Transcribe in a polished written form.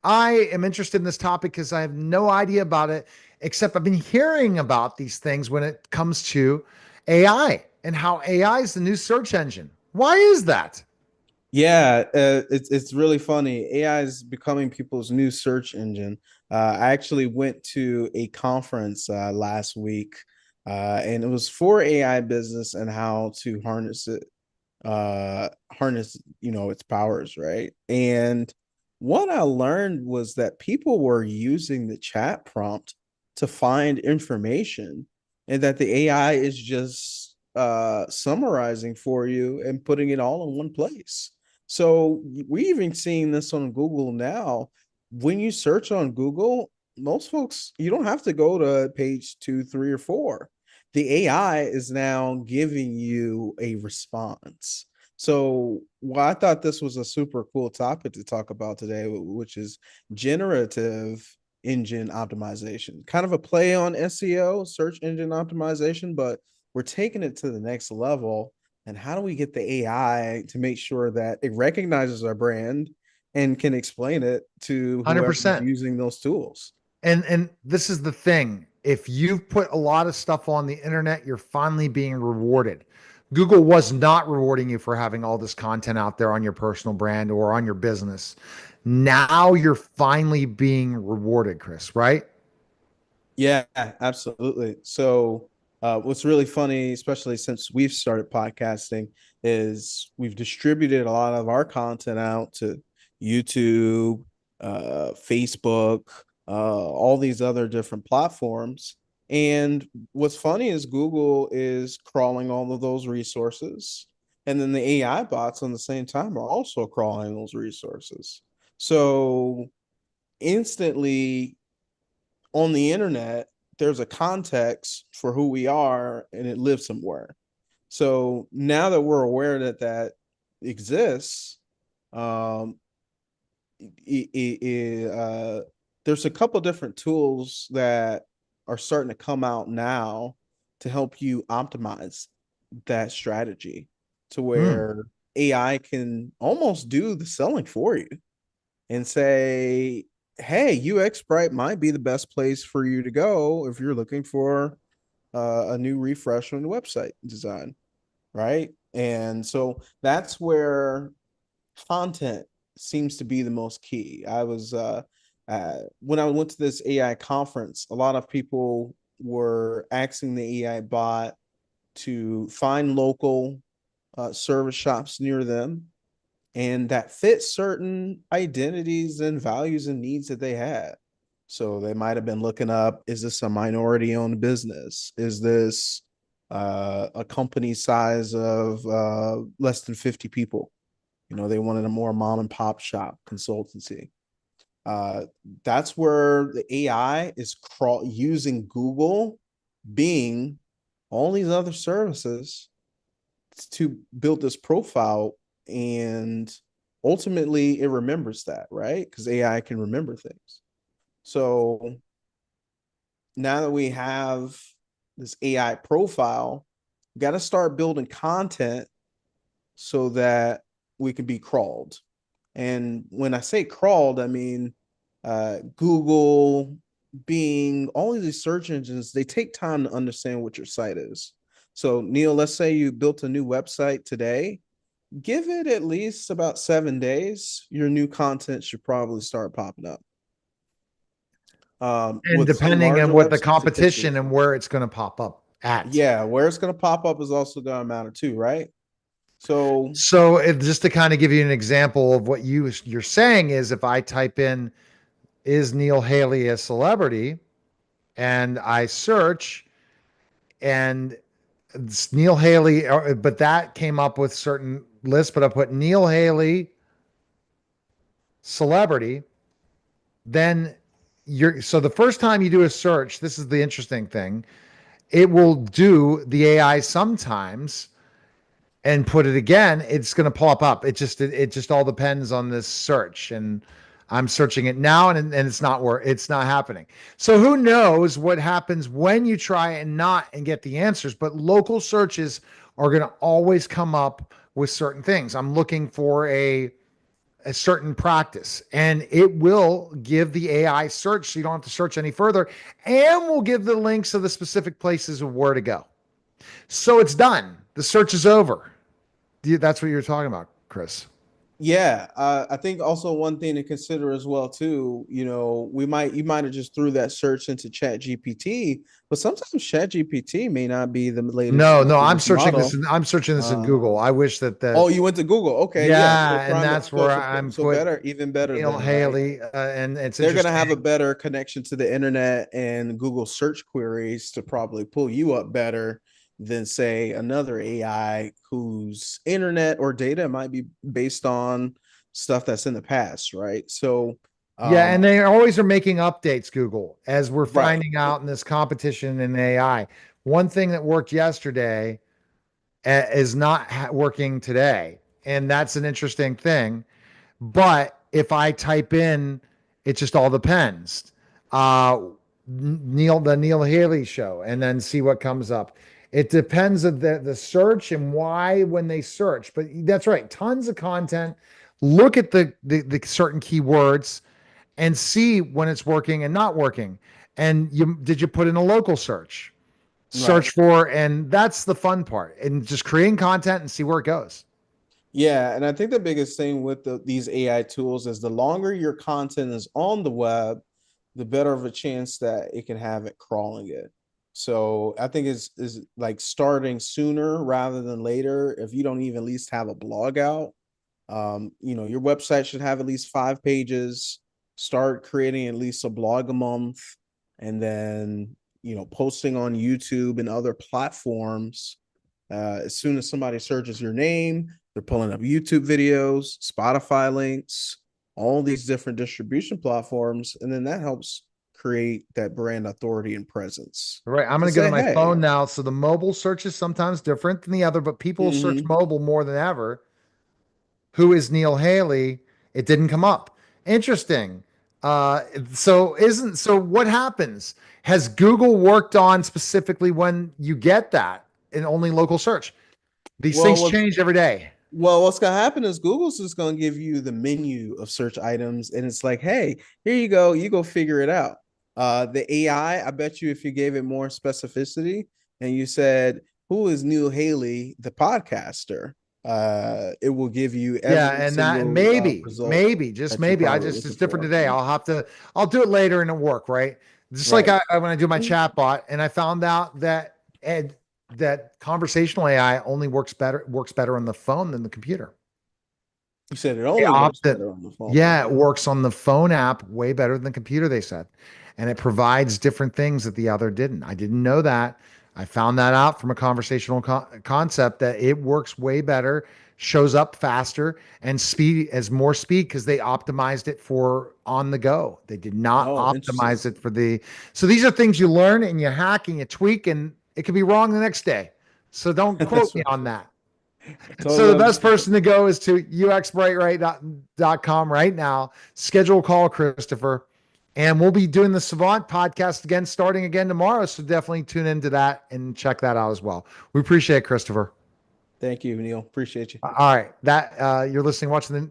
I am interested in this topic because I have no idea about it, except I've been hearing about these things when it comes to AI and how AI is the new search engine. Why is that? Yeah, it's really funny. AI is becoming people's new search engine. I actually went to a conference last week, and it was for AI business and how to harness it, harness its powers, right? And what I learned was that people were using the chat prompt to find information, and that the AI is just summarizing for you and putting it all in one place. So we even seeing this on Google now. When you search on Google, most folks, you don't have to go to page two, three, or four. The AI is now giving you a response. So, well, I thought this was a super cool topic to talk about today, which is generative engine optimization, kind of a play on SEO, search engine optimization, but we're taking it to the next level. And how do we get the AI to make sure that it recognizes our brand and can explain it to whoever's 100%. using those tools? And this is the thing. If you've put a lot of stuff on the internet, you're finally being rewarded. Google was not rewarding you for having all this content out there on your personal brand or on your business. Now you're finally being rewarded, Chris, right? Yeah, absolutely. So, what's really funny, especially since we've started podcasting, is we've distributed a lot of our content out to YouTube, Facebook, all these other different platforms. And what's funny is Google is crawling all of those resources. And then the AI bots on the same time are also crawling those resources. So, instantly on the internet, there's a context for who we are and it lives somewhere. So now that we're aware that that exists, um, there's a couple different tools that are starting to come out now to help you optimize that strategy to Hmm. where AI can almost do the selling for you and say, hey, UX Brite might be the best place for you to go if you're looking for a new refresh on the website design, right? And so that's where content seems to be the most key. When I went to this AI conference, a lot of people were asking the AI bot to find local service shops near them and that fit certain identities and values and needs that they had. So they might have been looking up, is this a minority owned business? Is this a company size of less than 50 people? They wanted a more mom and pop shop consultancy. Uh, that's where the AI is using Google, Bing, all these other services to build this profile, and ultimately it remembers that, right? Because AI can remember things. So now that we have this AI profile, we got to start building content so that we can be crawled. And when I say crawled, I mean Google, Bing, all of these search engines, they take time to understand what your site is. So, Neil, let's say you built a new website today. Give it at least about 7 days. Your new content should probably start popping up. And With some depending on larger what the websites, it takes a competition little and time. where it's going to pop up at. Yeah, where it's going to pop up is also going to matter too, right? So, So just to kind of give you an example of what you're saying is if I type in is Neil Haley a celebrity and I search and it's Neil Haley, but that came up with certain lists, but I put Neil Haley celebrity, then so the first time you do a search, this is the interesting thing, it will do the AI sometimes and put it again, it's going to pop up. It just all depends on this search. And I'm searching it now and it's not where it's not happening. So who knows what happens when you try and not and get the answers, but local searches are going to always come up with certain things. I'm looking for a certain practice, and it will give the AI search so you don't have to search any further, and will give the links of the specific places of where to go. So it's done. The search is over. That's what you're talking about, Chris. Yeah, I think also one thing to consider as well too, you might have just threw that search into Chat GPT, but sometimes Chat GPT may not be the latest No, and no, greatest model. I'm searching this in Google. Um, I wish that oh, you went to Google. Okay, yeah. So yeah, and that's where I'm so put better, even better Neil then, right? Haley, and it's They're gonna interesting. have a better connection to the internet and Google search queries to probably pull you up better than say another AI whose internet or data might be based on stuff that's in the past, right? So, Yeah, and um, they always are making updates, Google, as we're right, finding out in this competition in AI. One thing that worked yesterday is not working today, and that's an interesting thing. But if I type in, it just all depends. Uh, the Neil Haley show, and then see what comes up. It depends of the search and why when they search. But that's right, tons of content. Look at the certain keywords and see when it's working and not working. And did you put in a local search? right. Search for, and that's the fun part. And just creating content and see where it goes. Yeah, and I think the biggest thing with these AI tools is the longer your content is on the web, the better of a chance that it can have it crawling it. So I think is like starting sooner rather than later. If you don't even at least have a blog out, your website should have at least 5 pages. Start creating at least a blog a month, and then posting on YouTube and other platforms. As soon as somebody searches your name, they're pulling up YouTube videos, Spotify links, all these different distribution platforms, and then that helps create that brand authority and presence. All right, I'm To going to go to say, my hey, phone now. So the mobile search is sometimes different than the other, but people search mm-hmm. mobile more than ever. Who is Neil Haley? It didn't come up. Interesting. So what happens? Has Google worked on specifically when you get that in only local search? These well, things what's change every day. what's gonna happen is Google's just gonna give you the menu of search items, and it's like, hey, here you go figure it out. The I bet you if you gave it more specificity and you said, "Who is Neil Haley, the podcaster?" It will give you Yeah, every and that single result just that you're maybe, probably it's looking different for. today. I'll do it later and it work, right? Just like Right. when I do my chat bot, and I found out that that conversational AI only works better on the phone than the computer. You said it They only works opted, better on the phone. yeah, it works on the phone app way better than the computer, they said. And it provides different things that the other didn't. I didn't know that. I found that out from a conversational concept that it works way better, shows up faster, and speed as more speed because they optimized it for on the go. They did not Oh, interesting. optimize it for the. So these are things you learn and you hack and you tweak, and it could be wrong the next day. So don't quote That's me right. on that. So Totally the best understand. person to go is to uxbrite.com right now. Schedule a call, Christopher. And we'll be doing the Savant podcast again, starting again tomorrow. So definitely tune into that and check that out as well. We appreciate it, Christopher. Thank you, Neil. Appreciate you. All right. That you're listening, watching the